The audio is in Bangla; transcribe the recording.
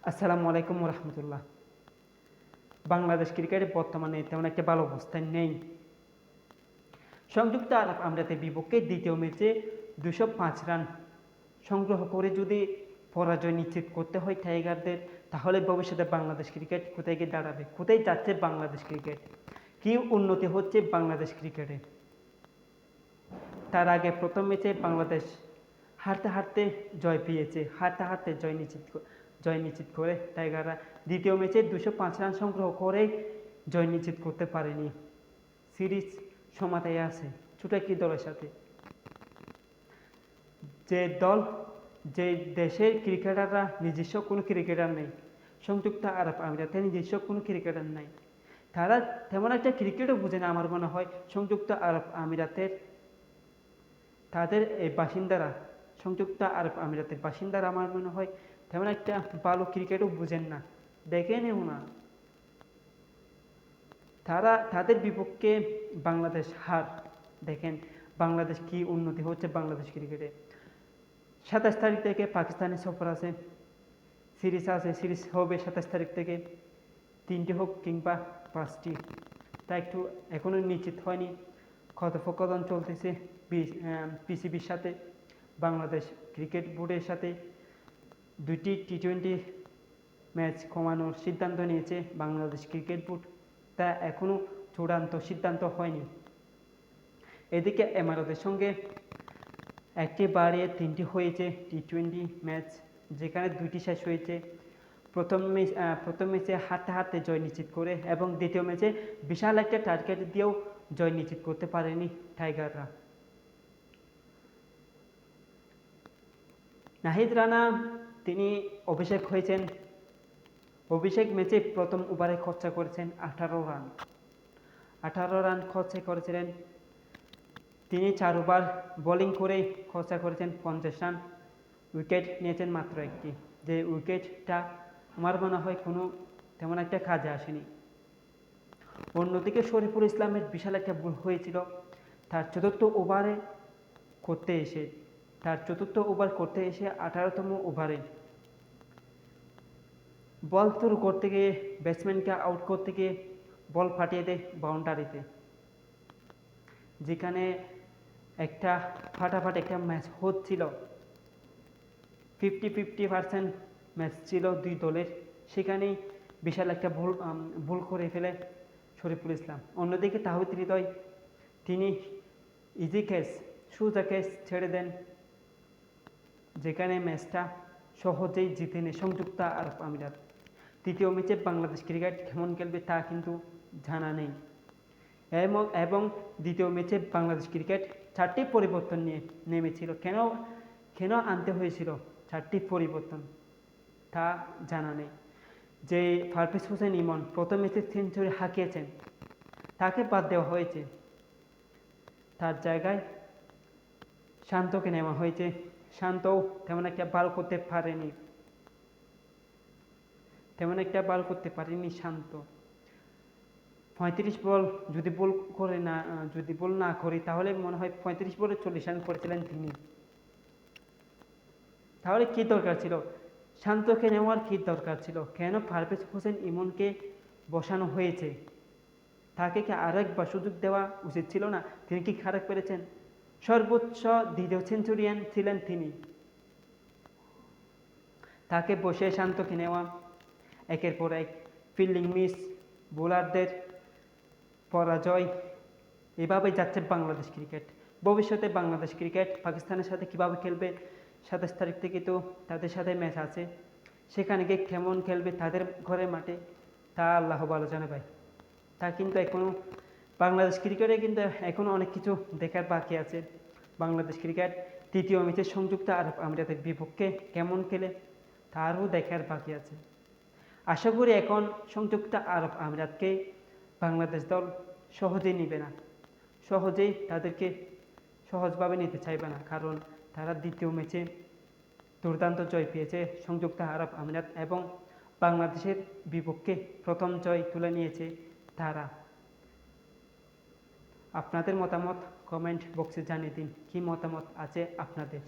আসসালামু আলাইকুম রহমতুল্লাহ। বাংলাদেশ ক্রিকেটে বর্তমানে তেমন একটা ভালো অবস্থায় নেই। সংযুক্ত আরব আমিরাতের বিপক্ষে দ্বিতীয় ম্যাচে 205 রান সংগ্রহ করে যদি পরাজয় নিশ্চিত করতে হয় টাইগারদের, তাহলে ভবিষ্যতে বাংলাদেশ ক্রিকেট কোথায় গিয়ে দাঁড়াবে? কোথায় যাচ্ছে বাংলাদেশ ক্রিকেট? কী উন্নতি হচ্ছে বাংলাদেশ ক্রিকেটে? তার আগে প্রথম ম্যাচে বাংলাদেশ হারতে হারতে জয় পেয়েছে, হারতে হারতে জয় নিশ্চিত করে টাইগাররা দ্বিতীয় ম্যাচে 205 রান সংগ্রহ করে জয় নিশ্চিত করতে পারেনি। সিরিজ সমাতায় আছে ছোটাকি দলের সাথে। যে দেশের ক্রিকেটাররা নিজস্ব কোনো ক্রিকেটার নেই, সংযুক্ত আরব আমিরাতে নিজস্ব কোনো ক্রিকেটার নেই, তারা তেমন একটা ক্রিকেটও বোঝে না আমার মনে হয়। সংযুক্ত আরব আমিরাতের তাদের এই বাসিন্দারা, সংযুক্ত আরব আমিরাতের বাসিন্দারা আমার মনে হয় তেমন একটা ভালো ক্রিকেটও বুঝেন না, দেখেনও না। তাদের বিপক্ষে বাংলাদেশ হার, দেখেন বাংলাদেশ কি উন্নতি হচ্ছে বাংলাদেশ ক্রিকেটে। 27 তারিখ থেকে পাকিস্তানের সফর আছে, সিরিজ হবে 27 তারিখ থেকে, 3টি হোক কিংবা 5টি, তা একটু এখনও নিশ্চিত হয়নি। কথোপকথন চলতেছে পিসিবির সাথে, বাংলাদেশ ক্রিকেট বোর্ডের সাথে। 2টি টি20 ম্যাচ কমানোর সিদ্ধান্ত নিয়েছে বাংলাদেশ ক্রিকেট বোর্ড, তা এখনও চূড়ান্ত সিদ্ধান্ত হয়নি। এদিকে এমারতের সঙ্গে একটি বাড়িয়ে 3টি হয়েছে টি20 ম্যাচ, যেখানে 2টি শেষ হয়েছে। প্রথম ম্যাচে হারতে হারতে জয় নিশ্চিত করে এবং দ্বিতীয় ম্যাচে বিশাল একটা টার্গেট দিয়েও জয় নিশ্চিত করতে পারেনি টাইগাররা। নাহিদ রানা তিনি অভিষেক হয়েছেন, অভিষেক ম্যাচে প্রথম ওভারে খরচা করেছেন 18 রান খরচা করেছিলেন। তিনি 4 ওভার বোলিং করে খরচা করেছেন 50 রান, উইকেট নিয়েছেন মাত্র একটি, যে উইকেটটা আমার মনে হয় কোনো তেমন একটা কাজে আসেনি। অন্যদিকে শরীফুল ইসলামের বিশাল একটা ভুল হয়েছিল তার চতুর্থ ওভার করতে এসে 18তম ওভারে বল শুরু করতে গিয়ে ব্যাটসম্যানকে আউট করতে গিয়ে বল ফাটিয়ে দেয় বাউন্ডারিতে, যেখানে একটা ফাটাফাটি একটা ম্যাচ হচ্ছিল, 50-50% ম্যাচ ছিল দুই দলের, সেখানেই বিশাল একটা ভুল করে ফেলে শরীফুল ইসলাম। অন্যদিকে তাহিদ হৃদয় তিনি সোজা ক্যাচ ছেড়ে দেন, যেখানে ম্যাচটা সহজেই জিতে নেয় সংযুক্ত আরব আমিরাত। তৃতীয় ম্যাচে বাংলাদেশ ক্রিকেট কেমন খেলবে তা কিন্তু জানা নেই, এবং দ্বিতীয় ম্যাচে বাংলাদেশ ক্রিকেট 4টি পরিবর্তন নিয়ে নেমেছিল। কেন আনতে হয়েছিল 4টি পরিবর্তন তা জানা নেই। যে পারভেজ হোসেন ইমন প্রথম ম্যাচে সেঞ্চুরি হাঁকিয়েছেন, তাকে বাদ দেওয়া হয়েছে, তার জায়গায় শান্তকে নেওয়া হয়েছে। শান্তও তেমন একটা ভালো করতে পারেনি শান্ত। 35 বল যদি বল না করি তাহলে মনে হয় 35 বলে 40 রান করেছিলেন তিনি। তাহলে কি দরকার ছিল শান্তকে নেওয়ার? কি দরকার ছিল? কেন পারভেজ হোসেন ইমনকে বসানো হয়েছে? তাকে কি আরেকবার সুযোগ দেওয়া উচিত ছিল না? তিনি কি খারাপ করেছেন? সর্বোচ্চ দ্বিতীয় সেঞ্চুরিয়ান ছিলেন তিনি, তাকে বসে শান্তকে নেওয়া, একের পর এক ফিল্ডিং মিস, বোলারদের পরাজয়, এভাবেই যাচ্ছে বাংলাদেশ ক্রিকেট। ভবিষ্যতে বাংলাদেশ ক্রিকেট পাকিস্তানের সাথে কীভাবে খেলবে, 27 তারিখ থেকে তো তাদের সাথে ম্যাচ আছে, সেখানে গিয়ে কেমন খেলবে তাদের ঘরের মাঠে, তা আল্লাহ ভালো জানে ভাই। তা কিন্তু এখনও বাংলাদেশ ক্রিকেটে কিন্তু এখনও অনেক কিছু দেখার বাকি আছে। বাংলাদেশ ক্রিকেট তৃতীয় ম্যাচে সংযুক্ত আরব আমিরাতের বিপক্ষে কেমন খেলে তারও দেখার বাকি আছে। আশা করি এখন সংযুক্ত আরব আমিরাতকে বাংলাদেশ দল সহজেই নিবে না, তাদেরকে সহজভাবে নিতে চাইবে না, কারণ তারা দ্বিতীয় ম্যাচে দুর্দান্ত জয় পেয়েছে সংযুক্ত আরব আমিরাত, এবং বাংলাদেশের বিপক্ষে প্রথম জয় তুলে নিয়েছে তারা। আপনাদের মতামত কমেন্ট বক্সে জানিয়ে দিন, কী মতামত আছে আপনাদের।